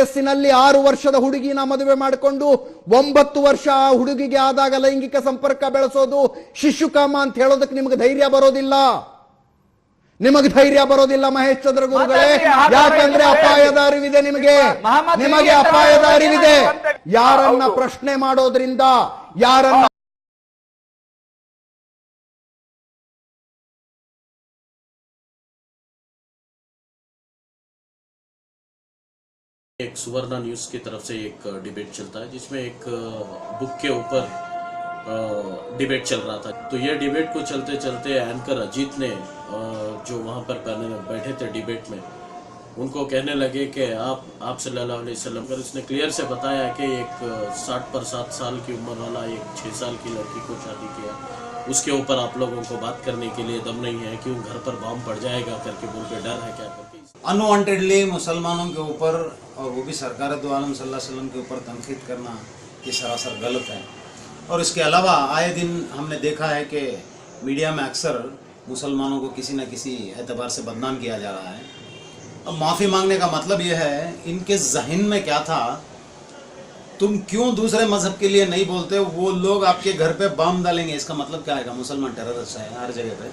ವಯಸ್ಸಿನಲ್ಲಿ 6 ವರ್ಷದ ಹುಡುಗಿನ ಮದುವೆ ಮಾಡಿಕೊಂಡು 9 ವರ್ಷ ಆ ಹುಡುಗಿಗೆ ಆದಾಗ ಲೈಂಗಿಕ ಸಂಪರ್ಕ ಬೆಳೆಸೋದು ಶಿಶುಕಾಮ ಅಂತ ಹೇಳೋದಕ್ಕೆ ನಿಮಗೆ ಧೈರ್ಯ ಬರೋದಿಲ್ಲ. ನಿಮಗೆ ಧೈರ್ಯ ಬರೋದಿಲ್ಲ ಮಹೇಶ್ ಚಂದ್ರ ಗುರುಗಳೇ. ಯಾಕಂದ್ರೆ ಅಪಾಯದ ಅರಿವಿದೆ ನಿಮಗೆ ಅಪಾಯದ ಅರಿವಿದೆ. ಯಾರನ್ನ ಪ್ರಶ್ನೆ ಮಾಡೋದ್ರಿಂದ, ಯಾರನ್ನ एक सुवर्ण न्यूज़ की तरफ से एक डिबेट चलता है जिसमें एक बुक के ऊपर डिबेट चल रहा था। तो ये डिबेट को चलते चलते एंकर अजीत ने जो वहाँ पर बैठे थे डिबेट में, उनको कहने लगे कि आप सल्लल्लाहु अलैहि वसल्लम कर। उसने क्लियर से बताया कि एक 60 पर 7 साल की उम्र वाला एक 6 साल की लड़की को शादी किया, उसके ऊपर आप लोगों को बात करने के लिए दम नहीं है, क्यों घर पर बम पड़ जाएगा करके बोल के डर है क्या करके। अनवांटेडली मुसलमानों के ऊपर, और वो भी सरकार दो आलम सल्लल्लाहु अलैहि वसल्लम के ऊपर तनकीद करना ये सरासर गलत है। और इसके अलावा आए दिन हमने देखा है कि मीडिया में अक्सर मुसलमानों को किसी न किसी एतबार से बदनाम किया जा रहा है। अब माफ़ी मांगने का मतलब यह है, इनके जहन में क्या था, तुम क्यों दूसरे मजहब के लिए नहीं बोलते, वो लोग आपके घर पे बम डालेंगे, इसका मतलब क्या है? मुसलमान टेररिस्ट है हर जगह पे।